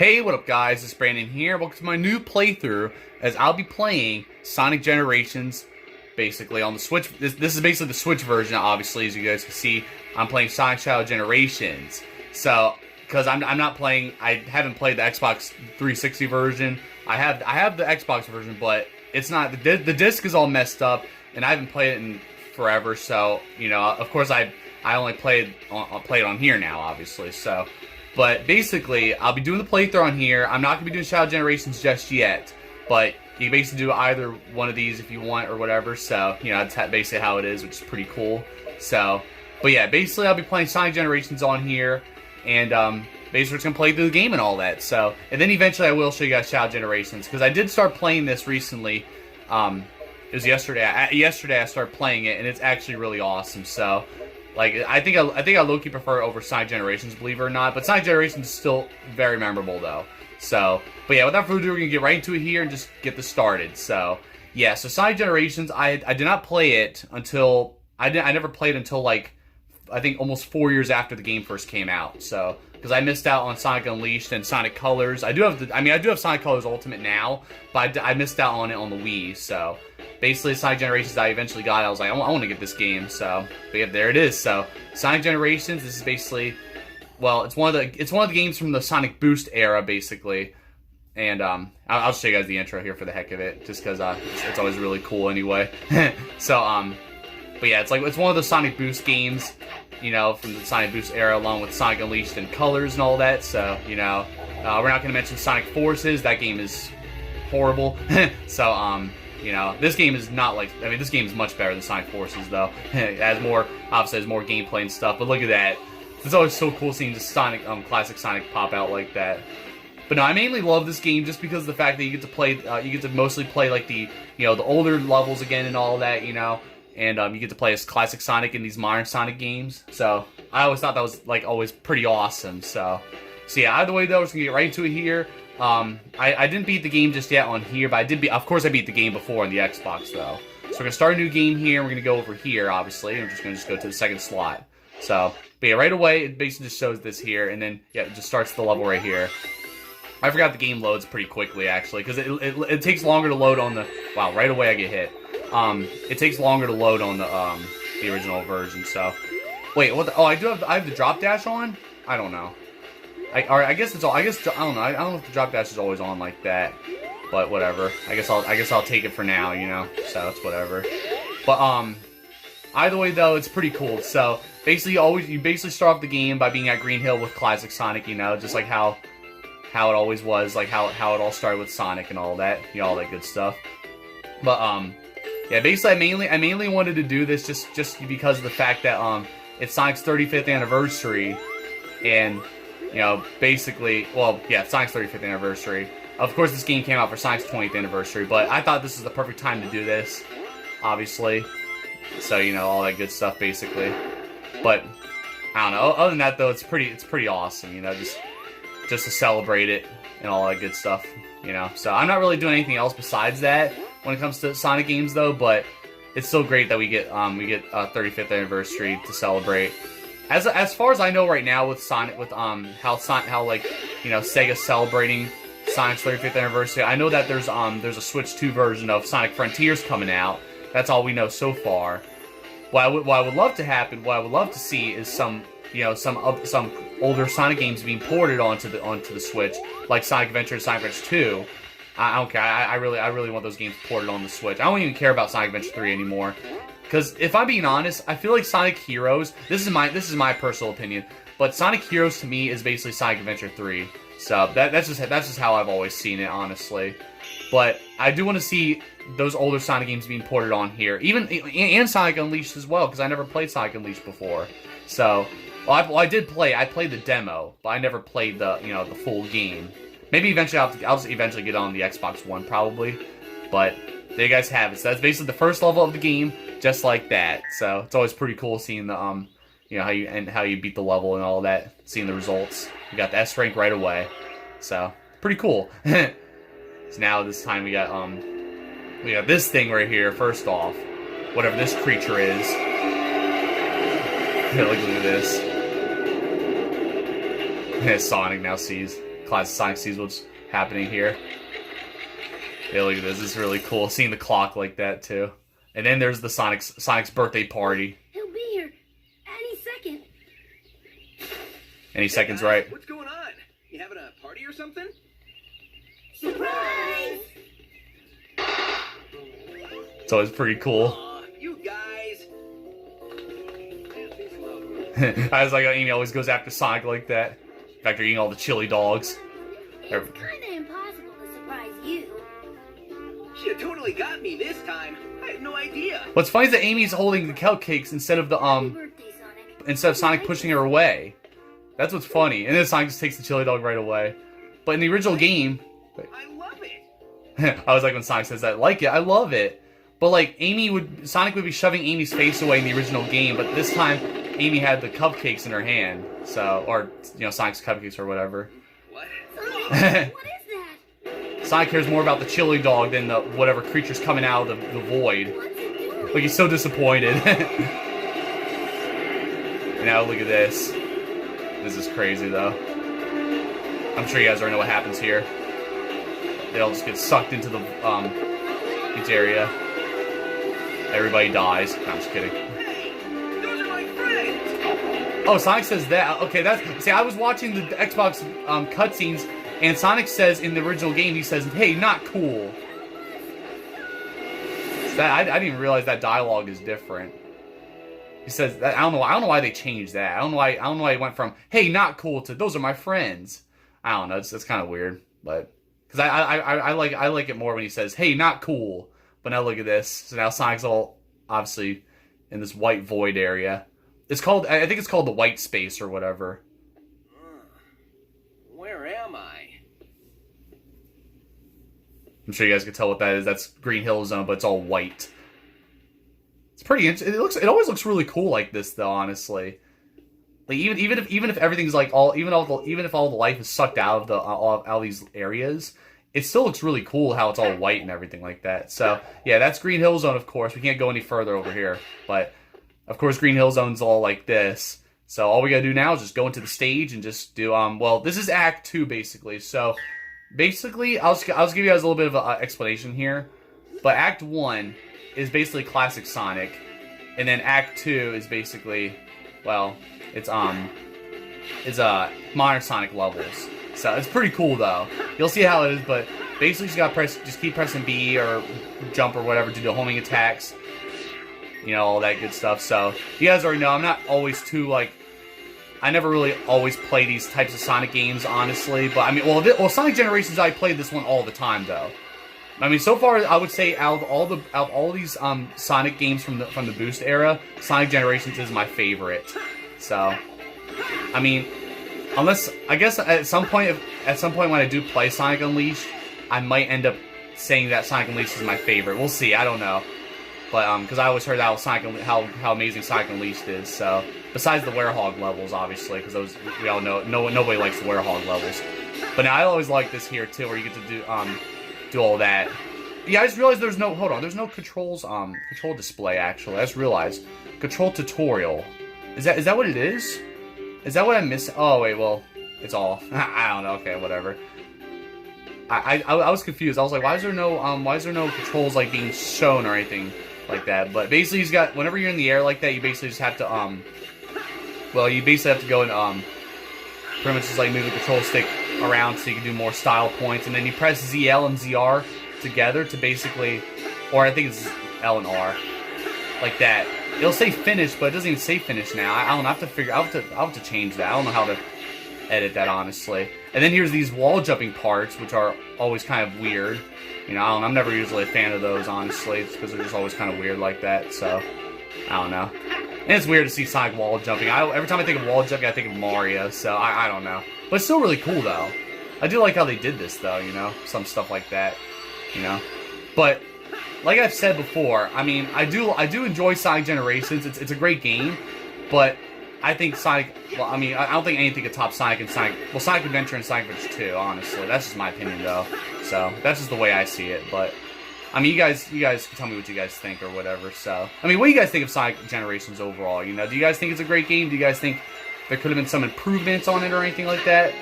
Hey, what up guys, it's Brandon here. Welcome to my new playthrough as I'll be playing Sonic Generations basically on the Switch. This is basically the Switch version, obviously, as you guys can see. I'm playing Sonic Shadow Generations. So, because I haven't played the Xbox 360 version. I have the Xbox version, but it's not, the disc is all messed up, and I haven't played it in forever, so, you know, of course I only played on here now, obviously, so. But basically, I'll be doing the playthrough on here. I'm not going to be doing Shadow Generations just yet, but you can basically do either one of these if you want or whatever, so, you know, that's basically how it is, which is pretty cool. So, but yeah, basically I'll be playing Sonic Generations on here, and basically we're just going to play through the game and all that, so. And then eventually I will show you guys Shadow Generations, because I did start playing this recently. It was yesterday. Yesterday I started playing it, and it's actually really awesome, so. Like, I think I low-key prefer it over Sonic Generations, believe it or not. But Sonic Generations is still very memorable, though. So, but yeah, without further ado, we're going to get right into it here and just get this started. So, yeah, so Sonic Generations, I did not play it until, I never played until, like, I think almost 4 years after the game first came out. So, because I missed out on Sonic Unleashed and Sonic Colors. I do have Sonic Colors Ultimate now, but I missed out on it on the Wii, so. Basically, Sonic Generations, I eventually got it. I was like, I want to get this game, so. But yeah, there it is. So, Sonic Generations, this is basically, well, it's one of the games from the Sonic Boost era, basically. And I'll show you guys the intro here for the heck of it, just because it's always really cool anyway. So but yeah, it's one of the Sonic Boost games, you know, from the Sonic Boost era, along with Sonic Unleashed and Colors and all that. So, you know, we're not going to mention Sonic Forces. That game is horrible. So you know, this game is not like, I mean, this game is much better than Sonic Forces, though. It has more, obviously, has more gameplay and stuff, but look at that. It's always so cool seeing just Sonic, classic Sonic pop out like that. But no, I mainly love this game just because of the fact that you get to play, you get to mostly play, like, the, you know, the older levels again and all that, you know, and you get to play as classic Sonic in these modern Sonic games. So, I always thought that was, like, always pretty awesome, so yeah, either way, though, we're just gonna get right into it here. I didn't beat the game just yet on here, but of course I beat the game before on the Xbox, though. So we're gonna start a new game here, and we're gonna go over here, obviously, and we're just gonna go to the second slot. So, but yeah, right away, it basically just shows this here, and then, yeah, it just starts the level right here. I forgot the game loads pretty quickly, actually, because it takes longer to load on the, wow, right away I get hit. It takes longer to load on the original version, so. Wait, what the, oh, I have the drop dash on? I don't know. I guess it's all. I don't know. I don't know if the drop dash is always on like that, but whatever. I guess I'll take it for now. You know, so it's whatever. But either way though, it's pretty cool. So basically, you basically start off the game by being at Green Hill with classic Sonic. You know, just like how it always was, like how it all started with Sonic and all that. You know, all that good stuff. But yeah, basically, I mainly wanted to do this just because of the fact that it's Sonic's 35th anniversary, and you know, basically, well, yeah, Sonic's 35th anniversary. Of course, this game came out for Sonic's 20th anniversary, but I thought this was the perfect time to do this, obviously. So, you know, all that good stuff, basically. But, I don't know, other than that, though, it's pretty awesome, you know, just to celebrate it and all that good stuff, you know. So, I'm not really doing anything else besides that when it comes to Sonic games, though, but it's still great that we get a 35th anniversary to celebrate. As far as I know right now with Sonic, with how like, you know, Sega's celebrating Sonic's 35th anniversary, I know that there's a Switch 2 version of Sonic Frontiers coming out. That's all we know so far. What I would love to happen, what I would love to see is some older Sonic games being ported onto the Switch, like Sonic Adventure and Sonic Adventure 2. I don't care. I really want those games ported on the Switch. I don't even care about Sonic Adventure 3 anymore. Because if I'm being honest, I feel like Sonic Heroes, this is my personal opinion, but Sonic Heroes to me is basically Sonic Adventure 3. So that's just how I've always seen it, honestly. But I do want to see those older Sonic games being ported on here, and Sonic Unleashed as well, because I never played Sonic Unleashed before. So, well, I played the demo, but I never played the full game. Maybe eventually I'll just eventually get on the Xbox One probably, but there you guys have it. So that's basically the first level of the game, just like that. So it's always pretty cool seeing the you know, how you beat the level and all that, seeing the results. You got the S rank right away, so pretty cool. So now this time we got this thing right here. First off, whatever this creature is. Look at this. Sonic now sees Classic Sonic sees what's happening here. Yeah, look at this. This is really cool. Seeing the clock like that, too. And then there's the Sonic's birthday party. He'll be here any second. Any second's right. What's going on? You having a party or something? Surprise! So it's pretty cool. Aw, you guys. I was like, Amy always goes after Sonic like that. After eating all the chili dogs. It's kinda impossible to surprise you. She totally got me this time. I had no idea. What's funny is that Amy's holding the cupcakes instead of the Happy birthday, Sonic. instead of Sonic pushing her away. That's what's funny. And then Sonic just takes the chili dog right away. But in the original game, I love it. I was like when Sonic says that, like it, I love it. But like Sonic would be shoving Amy's face away in the original game, but this time Amy had the cupcakes in her hand. So, or you know, Sonic's cupcakes or whatever. What? Sonic, what is that? Sonic cares more about the chili dog than the whatever creature's coming out of the void. What's it doing? Like he's so disappointed. Now look at this. This is crazy though. I'm sure you guys already know what happens here. They all just get sucked into the each area. Everybody dies. No, I'm just kidding. Hey, those are my friends. Oh, Sonic says that. Okay, that's... See, I was watching the Xbox cutscenes, and Sonic says in the original game, he says, "Hey, not cool." That I didn't even realize that dialogue is different. He says that. I don't know why they changed that. I don't know why it went from "Hey, not cool" to "Those are my friends." I don't know. It's kind of weird, but because I like it more when he says "Hey, not cool." But now look at this. So now Sonic's all obviously in this white void area. It's called, I think it's called the white space or whatever. Where am I? I'm sure you guys can tell what that is. That's Green Hill Zone, but it's all white. It's pretty. It always looks really cool like this, though. Honestly, like even if everything's like even if all the life is sucked out of the all these areas. It still looks really cool how it's all white and everything like that. So, yeah, that's Green Hill Zone, of course. We can't go any further over here. But, of course, Green Hill Zone's all like this. So, all we gotta do now is just go into the stage and just do, well, this is Act 2, basically. So, basically, I'll just give you guys a little bit of an explanation here. But Act 1 is basically classic Sonic. And then Act 2 is basically, well, it's modern Sonic levels. So it's pretty cool though. You'll see how it is, but basically you just keep pressing B or jump or whatever to do homing attacks. You know, all that good stuff. So you guys already know I'm not always too like I never really always play these types of Sonic games, honestly. But I mean, well, Sonic Generations I played this one all the time though. I mean, so far I would say out of all these Sonic games from the Boost era, Sonic Generations is my favorite. So I mean. Unless, I guess at some point when I do play Sonic Unleashed, I might end up saying that Sonic Unleashed is my favorite. We'll see. I don't know, but because I always heard how how amazing Sonic Unleashed is. So besides the Werehog levels, obviously, because those we all know nobody likes the Werehog levels. But now I always like this here too, where you get to do all that. Yeah, I just realized there's no controls control display actually. I just realized control tutorial. Is that what it is? Is that what I missed? Oh, wait, well, it's off. I don't know. Okay, whatever. I was confused. I was like, why is there no controls, like, being shown or anything like that? But basically, he's got, whenever you're in the air like that, you basically just have to, well, you basically have to go and, pretty much just, like, move the control stick around so you can do more style points. And then you press ZL and ZR together to basically, or I think it's L and R, like that. It'll say finish, but it doesn't even say finish now. I don't know, I'll have to change that. I don't know how to edit that, honestly. And then here's these wall jumping parts, which are always kind of weird. You know, I'm never usually a fan of those, honestly. It's because they're just always kind of weird like that, so I don't know. And it's weird to see Sonic wall jumping. Every time I think of wall jumping, I think of Mario, so I don't know. But it's still really cool, though. I do like how they did this, though, you know? Some stuff like that, you know? But like I've said before, I mean, I do enjoy Sonic Generations. It's a great game, but I think Sonic. Well, I mean, I don't think anything could top Sonic and Sonic. Well, Sonic Adventure and Sonic Adventure 2. Honestly, that's just my opinion, though. So that's just the way I see it. But I mean, you guys can tell me what you guys think or whatever. So I mean, what do you guys think of Sonic Generations overall? You know, do you guys think it's a great game? Do you guys think there could have been some improvements on it or anything like that?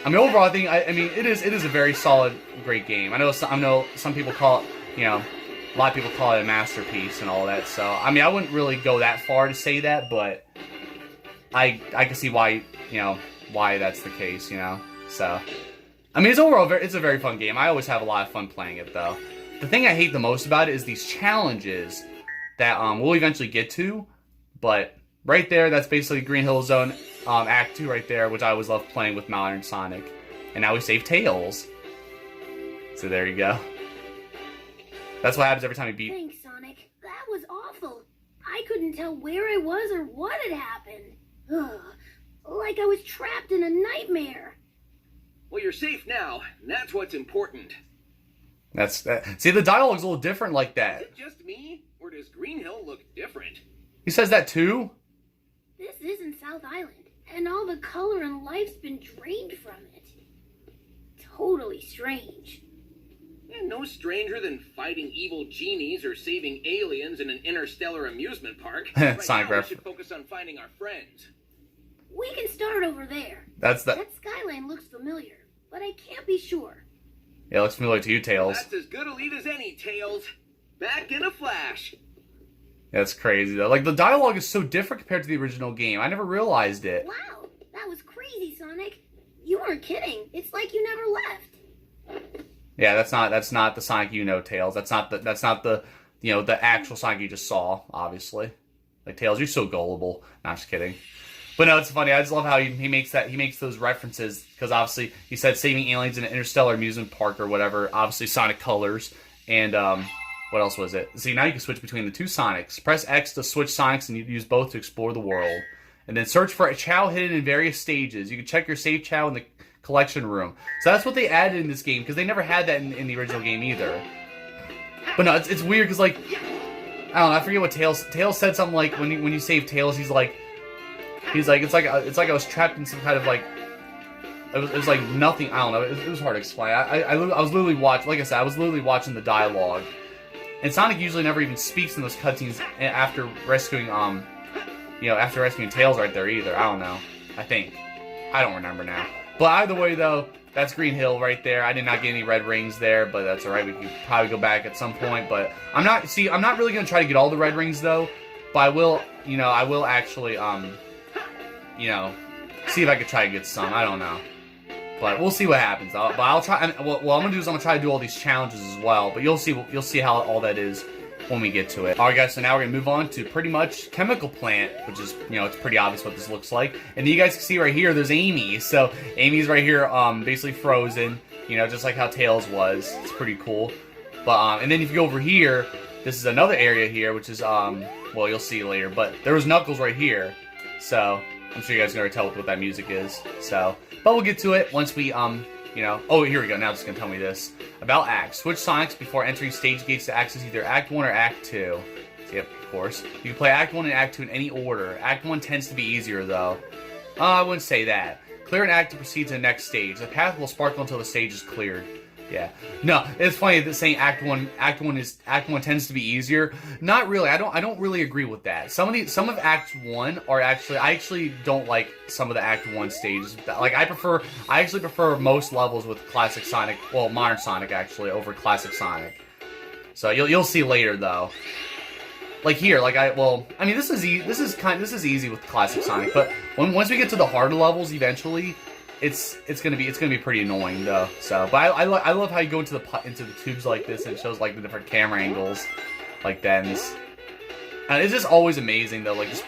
I mean, overall, I mean, it is a very solid, great game. I know some people call it, you know, a lot of people call it a masterpiece and all that. So, I mean, I wouldn't really go that far to say that, but I can see why, you know, why that's the case, you know. So, I mean, it's a very fun game. I always have a lot of fun playing it, though. The thing I hate the most about it is these challenges that we'll eventually get to, but right there, that's basically Green Hill Zone Act 2 right there, which I always love playing with Modern Sonic. And now we save Tails. So there you go. That's what happens every time we beat... Thanks, Sonic. That was awful. I couldn't tell where I was or what had happened. Ugh. Like I was trapped in a nightmare. Well, you're safe now, and that's what's important. See, the dialogue's a little different like Is that. it just me, or does Green Hill look different? He says that too? This isn't South Island, and all the color and life's been drained from it. Totally strange. And no stranger than fighting evil genies or saving aliens in an interstellar amusement park. Right Sonic now, we ref. should focus on finding our friends. We can start over there. That's the... That skyline looks familiar, but I can't be sure. Yeah, it looks familiar to you, Tails. That's as good a lead as any, Tails. Back in a flash. That's crazy, though. Like, the dialogue is so different compared to the original game. I never realized it. Wow, that was crazy, Sonic. You weren't kidding. It's like you never left. Yeah, that's not the Sonic you know, Tails. That's not the you know, the actual Sonic you just saw, obviously. Like, Tails, you're so gullible. Not just kidding. But no, it's funny. I just love how he makes those references, because obviously he said saving aliens in an interstellar amusement park or whatever. Obviously Sonic Colors, and what else was it? See, now you can switch between the two Sonics. Press X to switch Sonics, and you use both to explore the world. And then search for a Chow hidden in various stages. You can check your save Chow in the collection room. So that's what they added in this game, because they never had that in the original game either. But no, it's weird because, like, I don't know. I forget what Tails said something like when you save Tails, he's like it's like I was trapped in some kind of like it was like nothing. I don't know. It was hard to explain. I was literally watching. Like I said, I was literally watching the dialogue. And Sonic usually never even speaks in those cutscenes after rescuing after rescuing Tails right there either. I don't know. I think. I don't remember now. But either way though, that's Green Hill right there. I did not get any red rings there, but that's alright. We can probably go back at some point. But I'm not really gonna try to get all the red rings though. But I will actually see if I could try to get some. I don't know. But we'll see what happens. I'll try. What I'm gonna do is I'm gonna try to do all these challenges as well. But you'll see how all that is when we get to it. Alright guys, so now we're gonna move on to pretty much Chemical Plant, which is, it's pretty obvious what this looks like. And you guys can see right here, there's Amy. So Amy's right here, basically frozen, just like how Tails was. It's pretty cool. But and then if you go over here, this is another area here, which is well, you'll see later. But there was Knuckles right here, so I'm sure you guys can already tell what that music is. So, but we'll get to it once we oh, here we go. Now it's going to tell me this. About acts. Switch Sonics before entering stage gates to access either Act 1 or Act 2. Yep, of course. You can play Act 1 and Act 2 in any order. Act 1 tends to be easier, though. I wouldn't say that. Clear an act to proceed to the next stage. The path will sparkle until the stage is cleared. Yeah. No, it's funny that saying Act 1 tends to be easier. Not really. I don't really agree with that. Some of Act 1 are actually, I actually don't like some of the Act 1 stages. Like I actually prefer most levels with classic Sonic, well, modern Sonic actually, over classic Sonic. So you'll see later though. Like here, I mean this is easy with classic Sonic, but once we get to the harder levels eventually, it's gonna be pretty annoying though. So, but I love how you go into the tubes like this and it shows like the different camera angles like that. And it's just always amazing though, like just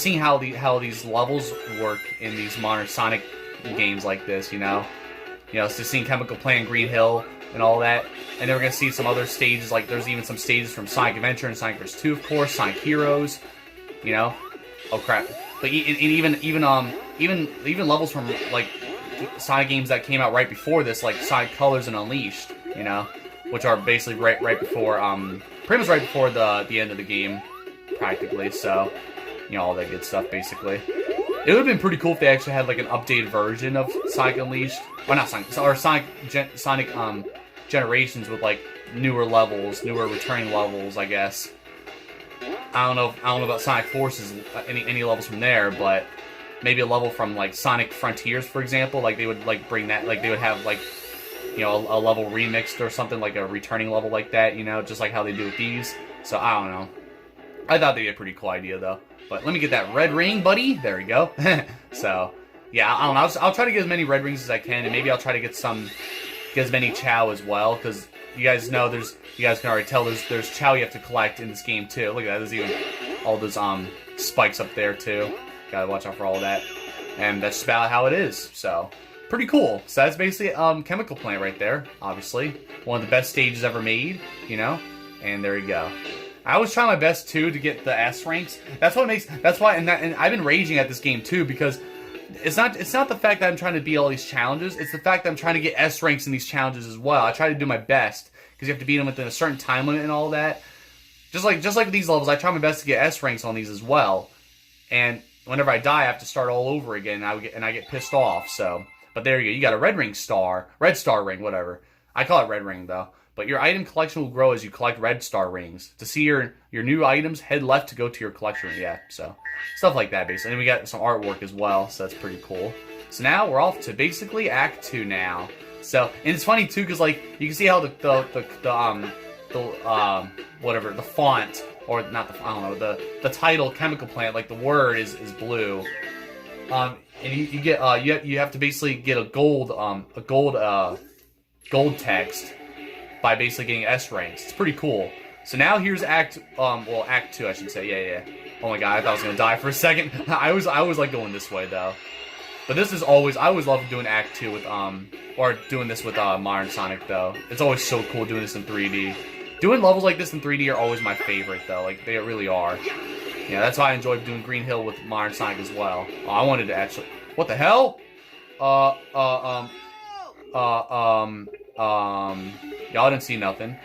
seeing how these levels work in these modern Sonic games like this. Just seeing Chemical Plant, Green Hill, and all that. And then we're gonna see some other stages, like there's even some stages from Sonic Adventure and Sonic Vs. 2, of course, Sonic Heroes. Oh crap! But even levels from like Sonic games that came out right before this, like Sonic Colors and Unleashed, which are basically right before, pretty much right before the end of the game, practically. So, all that good stuff basically. It would have been pretty cool if they actually had like an updated version of Sonic Unleashed, or not Sonic, or Sonic Generations with like newer returning levels, I guess. I don't know about Sonic Forces, any levels from there, but maybe a level from like Sonic Frontiers, for example. Like they would like bring that, like they would have like, you know, a level remixed or something, like a returning level like that, you know, just like how they do with these. So I don't know. I thought they'd be a pretty cool idea though. But let me get that red ring, buddy. There we go. So yeah, I don't know. I'll try to get as many red rings as I can, and maybe I'll try to get as many Chao as well, because you guys know you guys can already tell there's Chao you have to collect in this game too. Look at that. There's even all those spikes up there too. Gotta watch out for all of that. And that's just about how it is. So pretty cool. So that's basically Chemical Plant right there. Obviously, one of the best stages ever made. You know, and there you go. I always try my best too to get the S ranks. That's why, and I've been raging at this game too, because it's not the fact that I'm trying to beat all these challenges. It's the fact that I'm trying to get S ranks in these challenges as well. I try to do my best because you have to beat them within a certain time limit and all that. Just like these levels, I try my best to get S ranks on these as well. And whenever I die, I have to start all over again, and I get pissed off. So, but there you go. You got a red star ring, whatever. I call it red ring though. But your item collection will grow as you collect red star rings. To see your new items, head left to go to your collection. Yeah, so stuff like that basically. And we got some artwork as well, so that's pretty cool. So now we're off to basically Act 2 now. So, and it's funny too, because like you can see how the font, or not the, I don't know, the title Chemical Plant, like the word is blue. And you get you have to basically get a gold text by basically getting S ranks. It's pretty cool. So now here's Act 2 I should say. Yeah. Oh my god, I thought I was gonna die for a second. I was like going this way though. But this is always, I always love doing Act 2 with or doing this with Modern Sonic though. It's always so cool doing this in 3D. Doing levels like this in 3D are always my favorite though. Like they really are. Yeah, that's why I enjoy doing Green Hill with Modern Sonic as well. Oh, I wanted to actually. What the hell? Y'all didn't see nothing.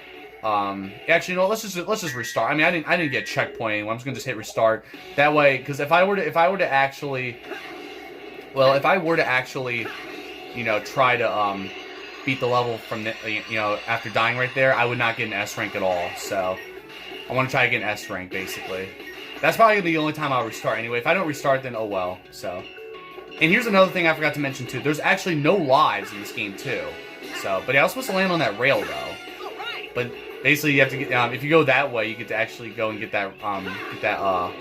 Actually, no. Let's just restart. I mean, I didn't get checkpointing. I'm just gonna just hit restart. That way, because if I were to actually, you know, try to beat the level from the, you know, after dying right there, I would not get an S rank at all. So I want to try to get an S rank basically. That's probably gonna be the only time I'll restart anyway. If I don't restart, then oh well. So, and here's another thing I forgot to mention too. There's actually no lives in this game too. So, but I was supposed to land on that rail though. But basically, you have to get if you go that way, you get to actually go and get that oh,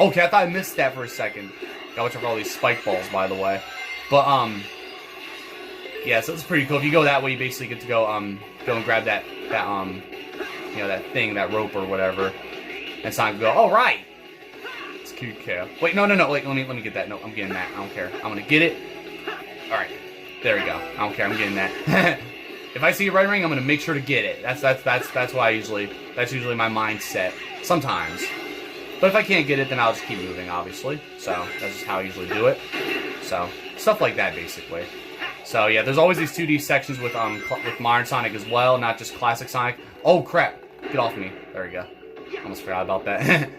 okay, I thought I missed that for a second. Gotta watch out for all these spike balls, by the way. But yeah, so it's pretty cool. If you go that way, you basically get to go and grab that you know, that thing, that rope or whatever, and Sonic will go, all right. It's cute, Kale. Wait, no. Wait, let me get that. No, I'm getting that. I don't care. I'm gonna get it. All right. There we go. I don't care. I'm getting that. If I see a red ring, I'm gonna make sure to get it. That's why that's usually my mindset. Sometimes, but if I can't get it, then I'll just keep moving. Obviously, so that's just how I usually do it. So stuff like that, basically. So yeah, there's always these 2D sections with Modern Sonic as well, not just Classic Sonic. Oh crap! Get off me. There we go. Almost forgot about that.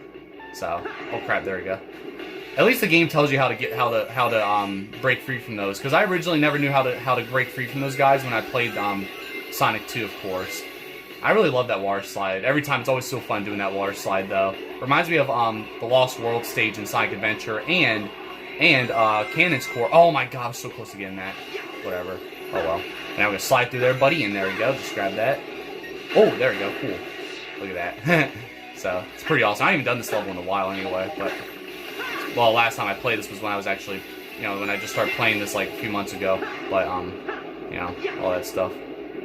So, oh crap! There we go. At least the game tells you how to break free from those, because I originally never knew how to break free from those guys when I played Sonic 2, of course. I really love that water slide. Every time, it's always so fun doing that water slide though. Reminds me of the Lost World stage in Sonic Adventure and Cannon's Core. Oh my god, I was so close to getting that. Whatever. Oh well. Now we're gonna slide through there, buddy, and there we go. Just grab that. Oh, there we go. Cool. Look at that. So it's pretty awesome. I haven't done this level in a while anyway, but. Well, last time I played this was when I was actually, you know, when I just started playing this like a few months ago. But you know, all that stuff.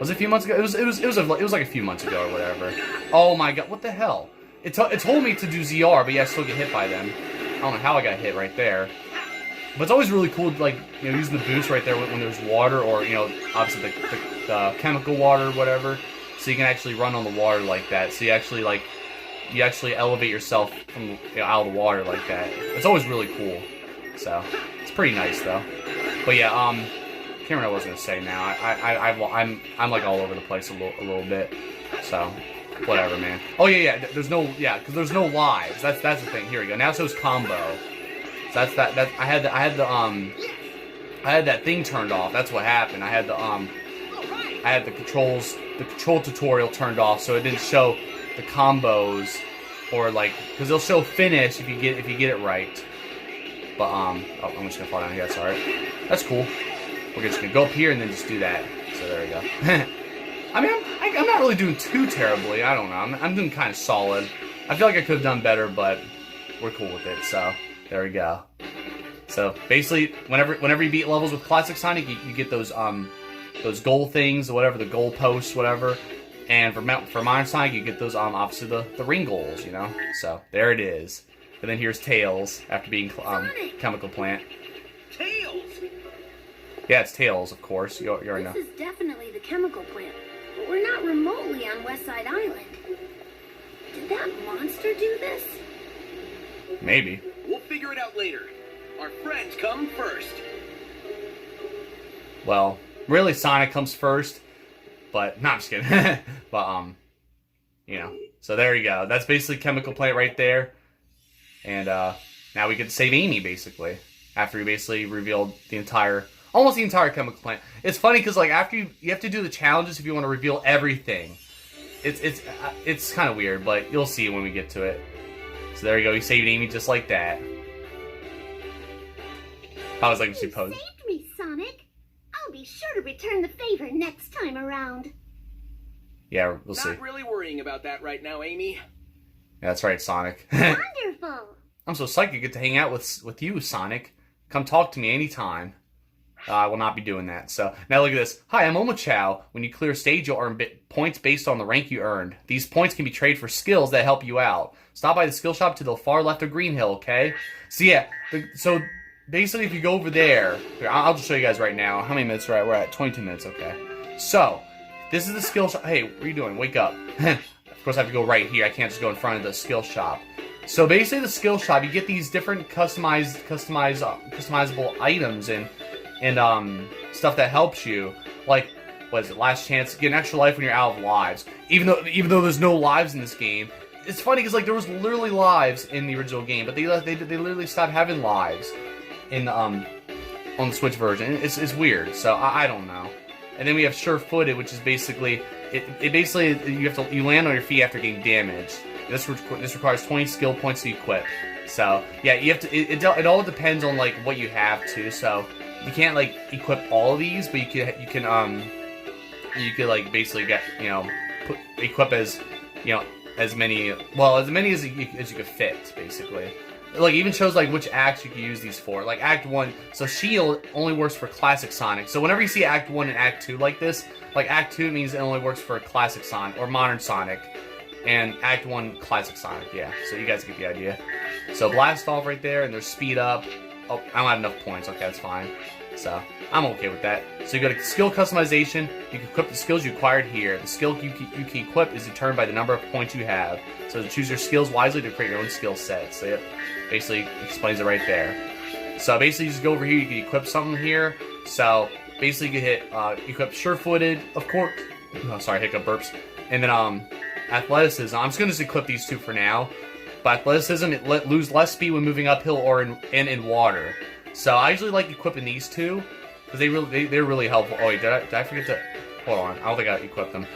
Was it a few months ago? It was like a few months ago or whatever. Oh my god, what the hell? It told me to do ZR, but yeah, I still get hit by them. I don't know how I got hit right there. But it's always really cool, like, you know, using the boost right there when there's water, or, you know, obviously the chemical water or whatever. So you can actually run on the water like that. So you actually elevate yourself from, you know, out of the water like that. It's always really cool. So it's pretty nice though. But yeah, can't remember what I was gonna say now. I'm like all over the place a little bit. So whatever, man. Oh yeah. Because there's no lives. That's the thing. Here we go. Now it shows combo. So that's that. I had that thing turned off. That's what happened. I had the control tutorial turned off, so it didn't show the combos, or like, because they'll show finish if you get it right. But oh, I'm just gonna fall down here. That's alright. That's cool. We're just gonna go up here and then just do that. So there we go. I mean, I'm not really doing too terribly. I don't know. I'm doing kind of solid. I feel like I could have done better, but we're cool with it. So there we go. So basically, whenever you beat levels with Classic Sonic, you get those goal things, or whatever, the goal posts, whatever. And for Modern Sonic, you get those obviously the ring goals, you know. So there it is. And then here's Tails after being Chemical Plant. Tails! Yeah, it's Tails, of course. You already know. This is definitely the Chemical Plant, but we're not remotely on West Side Island. Did that monster do this? Maybe. We'll figure it out later. Our friends come first. Well, really, Sonic comes first, but no, I'm just kidding. But you know. So there you go. That's basically Chemical Plant right there. And now we get to save Amy, basically, after we basically revealed almost the entire Chemical Plant. It's funny because like after you have to do the challenges if you want to reveal everything. It's kind of weird, but you'll see when we get to it. So there you go. You saved Amy just like that. I was like, she posed. You saved me, Sonic. I'll be sure to return the favor next time around. Yeah, we'll see. Not really worrying about that right now, Amy. Yeah, that's right, Sonic. Wonderful. I'm so psyched to get to hang out with you, Sonic. Come talk to me anytime. I will not be doing that. So, now look at this. Hi, I'm Omochao. When you clear a stage, you'll earn points based on the rank you earned. These points can be traded for skills that help you out. Stop by the skill shop to the far left of Green Hill, okay? So, yeah. So, basically, if you go over there... Here, I'll just show you guys right now. How many minutes are we're at? 22 minutes, okay. So, this is the skill shop. Hey, what are you doing? Wake up. Of course, I have to go right here. I can't just go in front of the skill shop. So basically, the skill shop, you get these different customizable items and stuff that helps you. Like, what is it? Last chance, get an extra life when you're out of lives. Even though there's no lives in this game, it's funny because like there was literally lives in the original game, but they literally stopped having lives in on the Switch version. It's weird. So I don't know. And then we have Sure-Footed, which is basically you land on your feet after getting damaged. This requires 20 skill points to equip. So yeah, you have to. It all depends on like what you have too. So you can't like equip all of these, but you can like basically get equip as as many as you could fit basically. Like even shows like which acts you can use these for. Like Act 1, so Shield only works for Classic Sonic. So whenever you see Act 1 and Act 2 like this, like Act 2 means it only works for Classic Sonic or Modern Sonic. And Act 1, Classic Sonic, yeah. So you guys get the idea. So Blast Off right there, and there's Speed Up. Oh, I don't have enough points. Okay, that's fine. So I'm okay with that. So you go to Skill Customization. You can equip the skills you acquired here. The skill you can equip is determined by the number of points you have. So choose your skills wisely to create your own skill set. So it basically explains it right there. So basically, you just go over here. You can equip something here. So basically, you can hit equip Sure-Footed, of course. Oh, sorry, hiccup burps. And then Athleticism. I'm just going to equip these two for now. But Athleticism, lose less speed when moving uphill or in water. So I usually like equipping these two because they're really helpful. Oh wait, did I forget to? Hold on, I don't think I equipped them.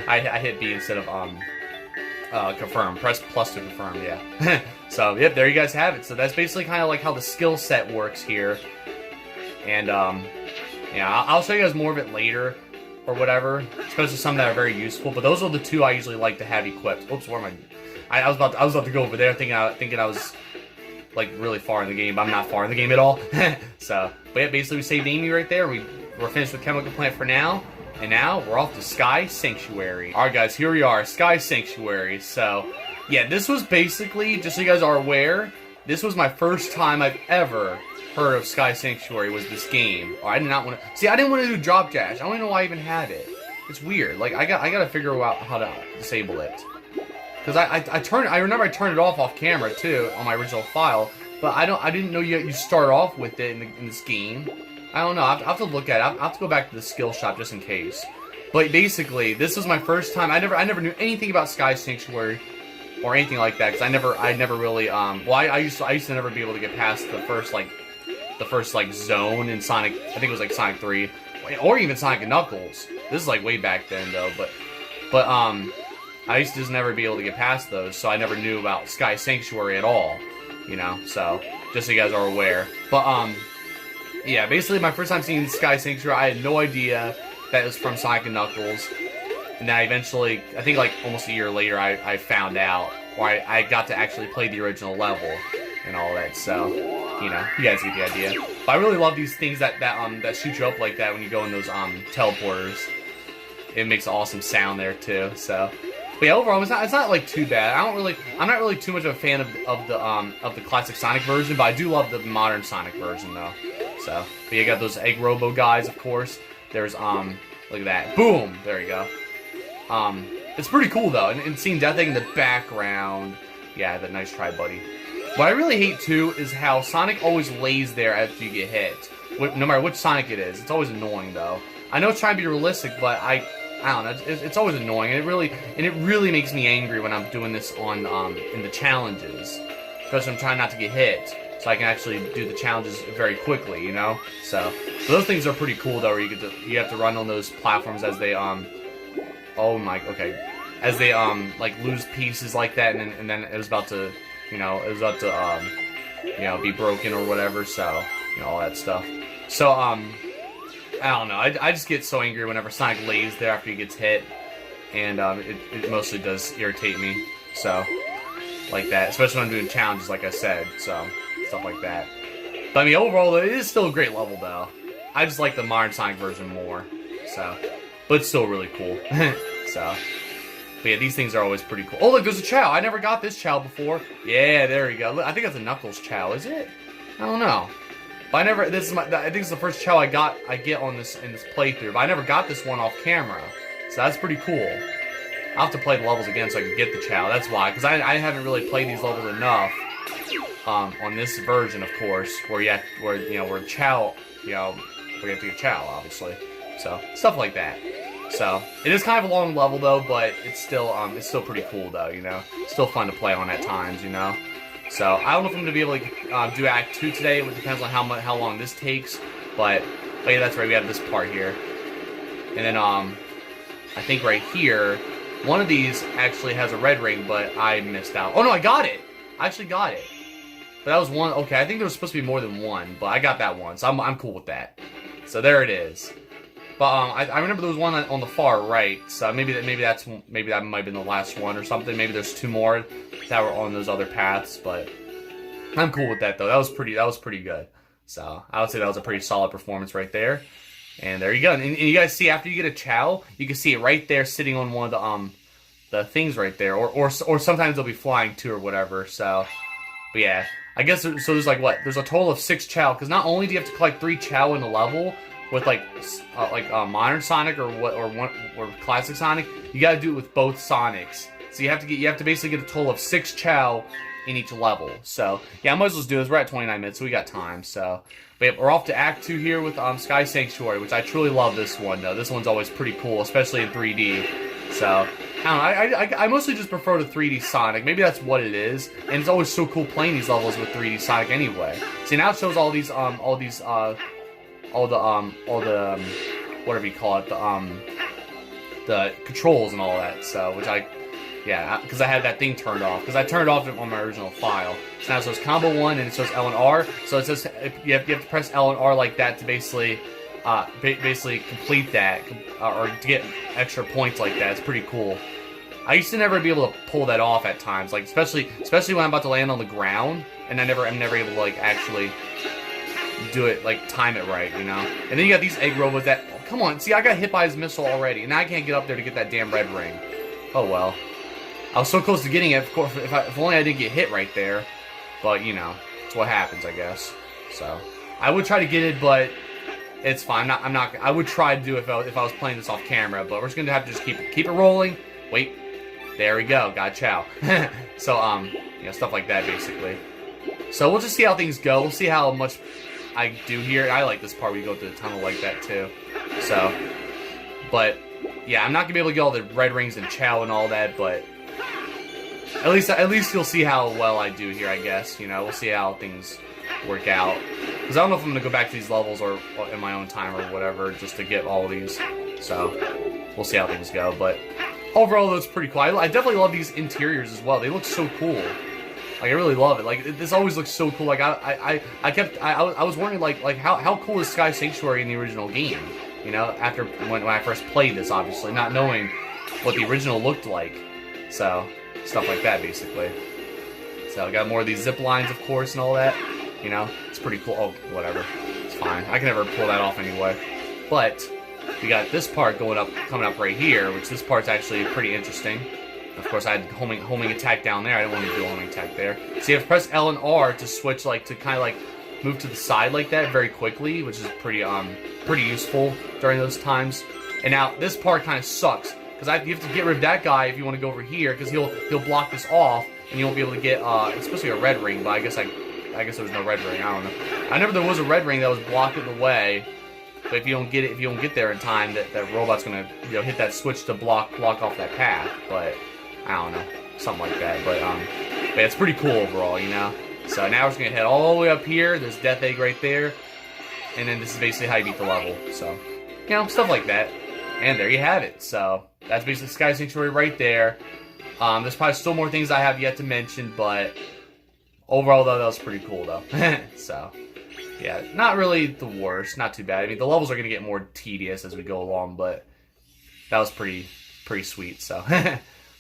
I hit B instead of confirm. Press plus to confirm. Yeah. So yep, there you guys have it. So that's basically kind of like how the skill set works here. And yeah, I'll show you guys more of it later. Or whatever, especially some that are very useful. But those are the two I usually like to have equipped. Oops, where am I? I was about to go over there, thinking I was like really far in the game, but I'm not far in the game at all. So, but yeah, basically we saved Amy right there. We're finished with Chemical Plant for now, and now we're off to Sky Sanctuary. All right, guys, here we are, Sky Sanctuary. So, yeah, this was basically, just so you guys are aware, this was my first time I've ever heard of Sky Sanctuary was this game. Or I did not want to... See, I didn't want to do Drop Dash. I don't even know why I even had it. It's weird. Like, I gotta figure out how to disable it. Because I remember I turned it off camera, too, on my original file. But I didn't know you start off with it in this game. I don't know. I have to look at it. I have to go back to the skill shop just in case. But basically, this was my first time. I never knew anything about Sky Sanctuary or anything like that. Because I never really... Well, I used to never be able to get past the first zone in Sonic, I think it was like Sonic 3, or even Sonic & Knuckles. This is like way back then though, but I used to just never be able to get past those, so I never knew about Sky Sanctuary at all, so just so you guys are aware. But, yeah, basically my first time seeing Sky Sanctuary, I had no idea that it was from Sonic and Knuckles. And then I eventually, I think like almost a year later, I found out, or I got to actually play the original level and all that. So, you know, you guys get the idea. But I really love these things that shoot you up like that when you go in those teleporters. It makes an awesome sound there too. So, but yeah, overall, it's not like too bad. I'm not really too much of a fan of the classic Sonic version, but I do love the modern Sonic version though. So, but you got those Egg Robo guys, of course. There's look at that, boom, there you go. It's pretty cool though, and seeing Death Egg in the background. Yeah, that nice try, buddy. What I really hate too is how Sonic always lays there after you get hit. No matter which Sonic it is, it's always annoying though. I know it's trying to be realistic, but I don't know. It's always annoying, and it really makes me angry when I'm doing this on in the challenges, especially I'm trying not to get hit, so I can actually do the challenges very quickly, you know. So those things are pretty cool though, where you have to run on those platforms as they oh my, okay, as they like lose pieces like that, and then it was about to, you know, be broken or whatever. So, you know, all that stuff. So I don't know. I just get so angry whenever Sonic lays there after he gets hit, and it mostly does irritate me. So, like that, especially when I'm doing challenges, like I said. So stuff like that. But I mean, overall, it is still a great level though. I just like the modern Sonic version more. So, but it's still really cool. So, but yeah, these things are always pretty cool. Oh, look, there's a Chao. I never got this Chao before. Yeah, there we go. Look, I think that's a Knuckles Chao. Is it? I don't know. But I never. This is I think it's the first Chao I get on this in this playthrough. But I never got this one off camera. So that's pretty cool. I'll have to play the levels again so I can get the Chao. That's why, because I haven't really played these levels enough. On this version, of course, where Chao, you know, we have to get Chao, obviously. So stuff like that. So it is kind of a long level though, but it's still pretty cool though, you know. Still fun to play on at times, you know. So I don't know if I'm gonna be able to do Act 2 today. It depends on how long this takes. But yeah, that's right. We have this part here, and then I think right here, one of these actually has a red ring, but I missed out. Oh no, I got it. I actually got it. But that was one. Okay, I think there was supposed to be more than one, but I got that one, so I'm cool with that. So there it is. But I remember there was one on the far right, so maybe that might have been the last one or something. Maybe there's two more that were on those other paths, but I'm cool with that though. That was pretty good. So I would say that was a pretty solid performance right there. And there you go. And you guys see, after you get a Chao, you can see it right there sitting on one of the things right there, or sometimes they'll be flying too or whatever. So, but yeah, I guess so. There's like what? There's a total of 6 Chao, because not only do you have to collect 3 Chao in the level with like modern Sonic or classic Sonic, you got to do it with both Sonics. So you have to basically get a total of 6 Chao in each level. So yeah, I might as well just do this. We're at 29 minutes, so we got time. So but yeah, we're off to Act 2 here with Sky Sanctuary, which I truly love this one though. This one's always pretty cool, especially in 3D. So I don't know, I mostly just prefer the 3D Sonic. Maybe that's what it is, and it's always so cool playing these levels with 3D Sonic anyway. See, now it shows all the whatever you call it, the controls and all that. So because I had that thing turned off, because I turned it off on my original file. So now it says combo 1 and it says L and R. So it says you have to press L and R like that to basically complete that, or to get extra points like that. It's pretty cool. I used to never be able to pull that off at times, like especially when I'm about to land on the ground, and I'm never able to like actually do it, like time it right, you know. And then you got these egg robots that, oh, come on, see, I got hit by his missile already, and now I can't get up there to get that damn red ring. Oh well. I was so close to getting it. Of course, if only I didn't get hit right there. But you know, it's what happens, I guess. So I would try to get it, but it's fine. I would try to do it if I was playing this off camera, but we're just gonna have to just keep it rolling. Wait, there we go. Got Chao. So you know, stuff like that basically. So we'll just see how things go. We'll see how much I do here. I like this part where you go through the tunnel like that too. So, but yeah, I'm not gonna be able to get all the red rings and Chao and all that, but at least you'll see how well I do here, I guess. You know, we'll see how things work out. Because I don't know if I'm going to go back to these levels or in my own time or whatever, just to get all of these. So, we'll see how things go. But overall, that's pretty cool. I definitely love these interiors as well. They look so cool. Like, I really love it. Like, this always looks so cool. Like, I was wondering, like how cool is Sky Sanctuary in the original game? You know, after when I first played this, obviously, not knowing what the original looked like. So, stuff like that, basically. So, I got more of these zip lines, of course, and all that. You know, it's pretty cool. Oh, whatever. It's fine. I can never pull that off anyway. But, we got this part coming up right here, which this part's actually pretty interesting. Of course, I had homing attack down there. I didn't want to do a homing attack there. So you have to press L and R to switch, like, to kind of, like, move to the side like that very quickly, which is pretty useful during those times. And now, this part kind of sucks, because you have to get rid of that guy if you want to go over here, because he'll block this off, and you won't be able to get, it's supposed to be a red ring, but I guess there was no red ring, I don't know. I remember there was a red ring that was blocking the way, but if you don't get there in time, that robot's gonna, you know, hit that switch to block off that path, but I don't know, something like that, but it's pretty cool overall, you know? So now we're just gonna head all the way up here, there's Death Egg right there, and then this is basically how you beat the level, so, you know, stuff like that. And there you have it, so, that's basically Sky Sanctuary right there. There's probably still more things I have yet to mention, but overall, though, that was pretty cool, though. So, yeah, not really the worst, not too bad. I mean, the levels are gonna get more tedious as we go along, but that was pretty sweet, so...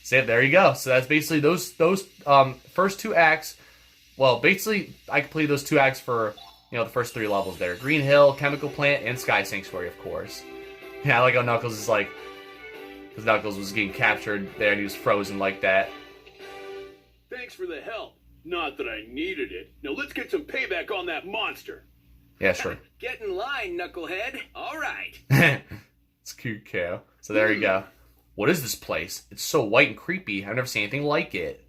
So yeah, there you go. So that's basically those first 2 acts. Well, basically, I completed those 2 acts for, you know, the first 3 levels there. Green Hill, Chemical Plant, and Sky Sanctuary, of course. Yeah, I like how Knuckles is like... Because Knuckles was getting captured there and he was frozen like that. Thanks for the help. Not that I needed it. Now let's get some payback on that monster. Yeah, sure. Get in line, knucklehead. All right. It's cute, Ko. So there you go. What is this place? It's so white and creepy. I've never seen anything like it.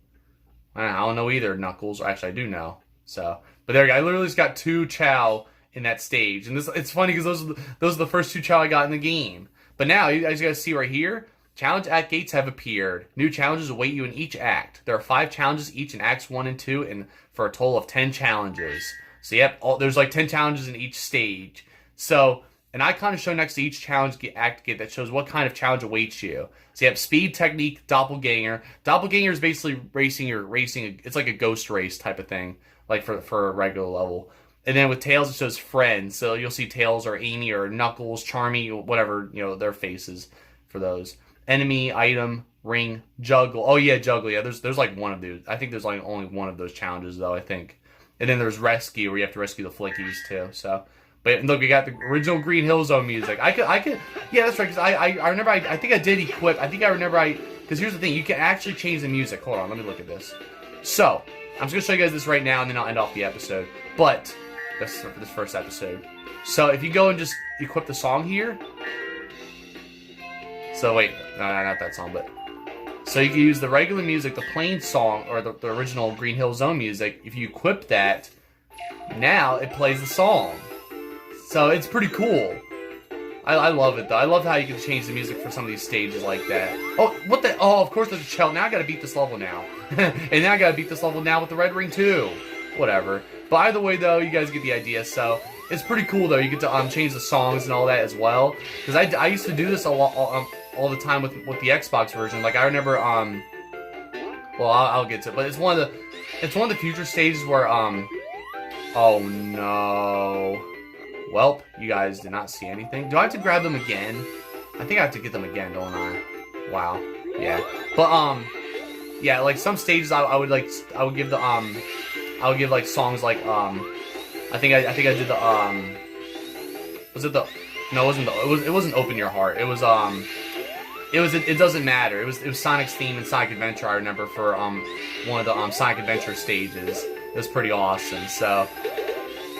I don't know either, Knuckles. Actually, I do know. So, but there you go. I literally just got 2 Chao in that stage, and it's funny because those are the first 2 Chao I got in the game. But now, as you guys see right here, challenge act gates have appeared. New challenges await you in each act. There are 5 challenges each in acts 1 and 2, and for a total of 10 challenges. So yep, there's like 10 challenges in each stage. So. An icon is shown next to each challenge act gate that shows what kind of challenge awaits you. So you have speed, technique, doppelganger. Doppelganger is basically racing. It's like a ghost race type of thing, like for a regular level. And then with Tails, it shows friends. So you'll see Tails or Amy or Knuckles, Charmy, whatever, you know, their faces for those. Enemy, item, ring, juggle. Oh yeah, juggle. Yeah, there's like one of those. I think there's like only one of those challenges though. I think. And then there's rescue, where you have to rescue the Flickies too. So. But look, we got the original Green Hill Zone music. I could, yeah, that's right. Because I remember, I think I did equip. Because here's the thing, you can actually change the music. Hold on, let me look at this. So, I'm just gonna show you guys this right now, and then I'll end off the episode. But this first episode. So if you go and just equip the song here. So wait, no, not that song, but. So you can use the regular music, the plain song, or the original Green Hill Zone music. If you equip that, now it plays the song. So it's pretty cool. I love it though. I love how you can change the music for some of these stages like that. Oh, what the? Oh, of course there's a shell. Now I gotta beat this level now. And now I gotta beat this level now with the red ring too. Whatever. By the way though, you guys get the idea. So it's pretty cool though. You get to change the songs and all that as well. Because I used to do this a lot all the time with the Xbox version. Like I remember well I'll get to it, but it's one of the future stages where oh no. Welp, you guys did not see anything. Do I have to grab them again? I think I have to get them again, don't I? Wow. Yeah. But yeah, like some stages I would give like songs like I think I did the was it the no, it wasn't Open Your Heart. It was It Doesn't Matter. It was Sonic's theme in Sonic Adventure, I remember, for one of the Sonic Adventure stages. It was pretty awesome. So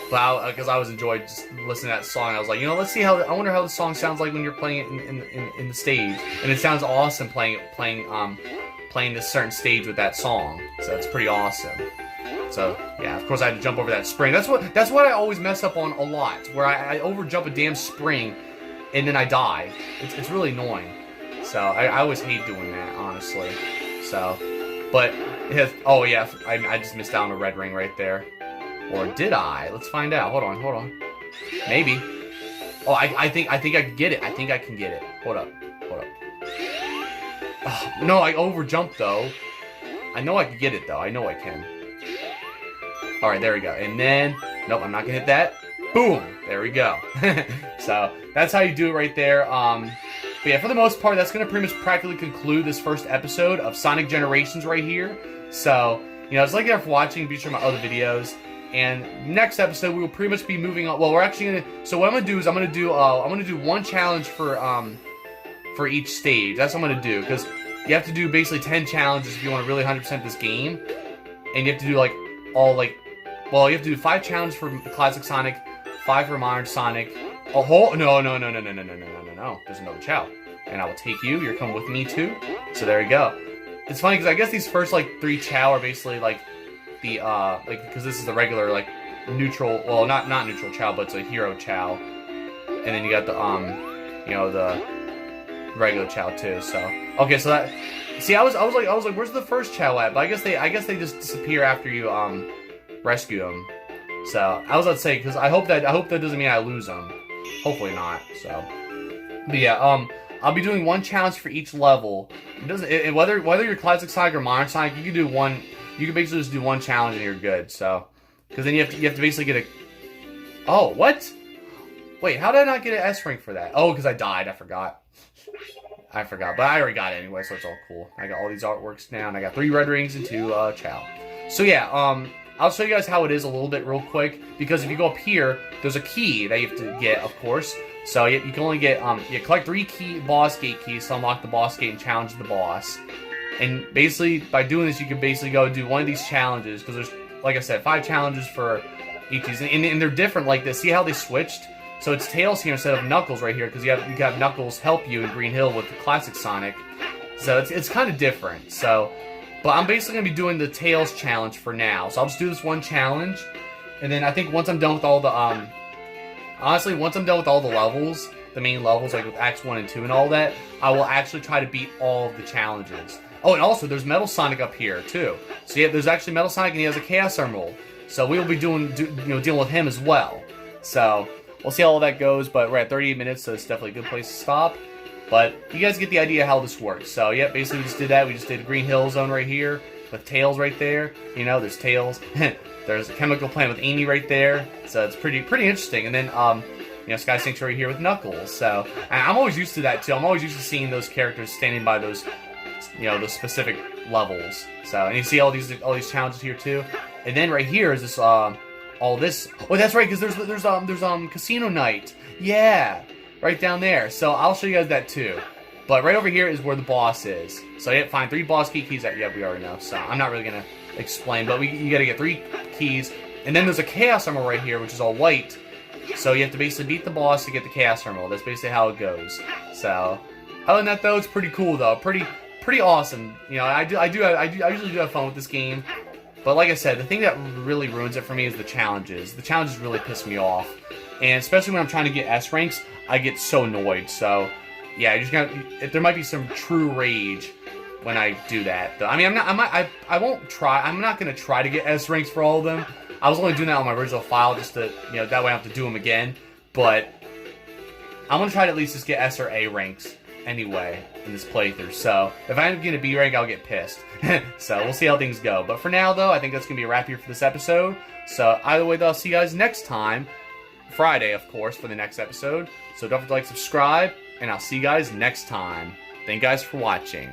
because I was enjoyed just listening to that song. I was like, you know, I wonder how the song sounds like when you're playing it in the stage. And it sounds awesome playing this certain stage with that song. So it's pretty awesome. So yeah, of course I had to jump over that spring. That's what I always mess up on a lot, where I overjump a damn spring and then I die. It's really annoying. So I always hate doing that, honestly. So, but oh yeah, I just missed out on a red ring right there. Or did I? Let's find out. Hold on. Maybe. Oh, I think I can get it. I think I can get it. Hold up. Oh, no, I overjumped though. I know I can get it though. I know I can. Alright, there we go. And then, nope, I'm not gonna hit that. Boom! There we go. So, that's how you do it right there. But yeah, for the most part, that's gonna pretty much practically conclude this first episode of Sonic Generations right here. So, you know, it's like that for watching. Be sure my other videos. And next episode, we will pretty much be moving on. Well, we're actually gonna. So what I'm gonna do is I'm gonna do one challenge for each stage. That's what I'm gonna do, because you have to do basically 10 challenges if you want to really 100% this game, and you have to do like well, you have to do 5 challenges for the classic Sonic, 5 for modern Sonic. A whole no. There's another Chao, and I will take you. You're coming with me too. So there you go. It's funny because I guess these first like 3 Chao are basically like the because this is the regular like neutral, well, not neutral Chao, but it's a hero Chao, and then you got the you know, the regular Chao too. So okay, so that, see, I was like where's the first Chao at? But I guess they just disappear after you rescue them. So I was about to say, because I hope that doesn't mean I lose them. Hopefully not. So, but yeah, I'll be doing one challenge for each level. It doesn't whether you're classic Sonic or modern Sonic, you can do one. You can basically just do one challenge and you're good. So, because then you have to basically get a. Oh, what? Wait, how did I not get an S rank for that? Oh, because I died. I forgot. But I already got it anyway, so it's all cool. I got all these artworks now, and I got 3 red rings and 2 Chao. So yeah, I'll show you guys how it is a little bit real quick, because if you go up here, there's a key that you have to get, of course. So you can only get you collect 3 boss gate keys to unlock the boss gate and challenge the boss. And basically, by doing this, you can basically go do one of these challenges, because there's, like I said, 5 challenges for each of these, and they're different like this. See how they switched? So it's Tails here instead of Knuckles right here, because you have Knuckles help you in Green Hill with the classic Sonic. So it's kind of different. So, but I'm basically gonna be doing the Tails challenge for now. So I'll just do this one challenge, and then I think once I'm done with all the honestly, once I'm done with all the levels, the main levels, like with Acts 1 and 2 and all that, I will actually try to beat all of the challenges. Oh, and also, there's Metal Sonic up here, too. So, yeah, there's actually Metal Sonic, and he has a Chaos Emerald. So, we will be dealing with him as well. So, we'll see how all that goes, but we're at 38 minutes, so it's definitely a good place to stop. But you guys get the idea how this works. So, yeah, basically we just did that. We just did a Green Hill Zone right here, with Tails right there. You know, there's Tails. There's a Chemical Plant with Amy right there. So, it's pretty interesting. And then, you know, Sky Sanctuary here with Knuckles. So, and I'm always used to that, too. I'm always used to seeing those characters standing by those, you know, those specific levels. So, and you see all these challenges here too. And then right here is this all this. Oh, that's right, because there's Casino Night. Yeah, right down there. So I'll show you guys that too. But right over here is where the boss is. So yeah, find 3 boss keys that we already know. So I'm not really gonna explain, but you gotta get 3 keys. And then there's a Chaos Emerald right here, which is all white. So you have to basically beat the boss to get the Chaos Emerald. That's basically how it goes. So other than that, though, it's pretty cool though. Pretty awesome. You know, I usually do have fun with this game. But like I said, the thing that really ruins it for me is the challenges. The challenges really piss me off. And especially when I'm trying to get S ranks, I get so annoyed. So, yeah, you just gotta, there might be some true rage when I do that. I mean, I won't try. I'm not gonna try to get S ranks for all of them. I was only doing that on my original file just to, you know, that way I don't have to do them again. But I'm gonna try to at least just get S or A ranks anyway in this playthrough. So if I end up getting a B rank, I'll get pissed. So we'll see how things go. But for now, though, I think that's gonna be a wrap here for this episode. So either way, though, I'll see you guys next time. Friday, of course, for the next episode. So don't forget to like, subscribe, and I'll see you guys next time. Thank you guys for watching.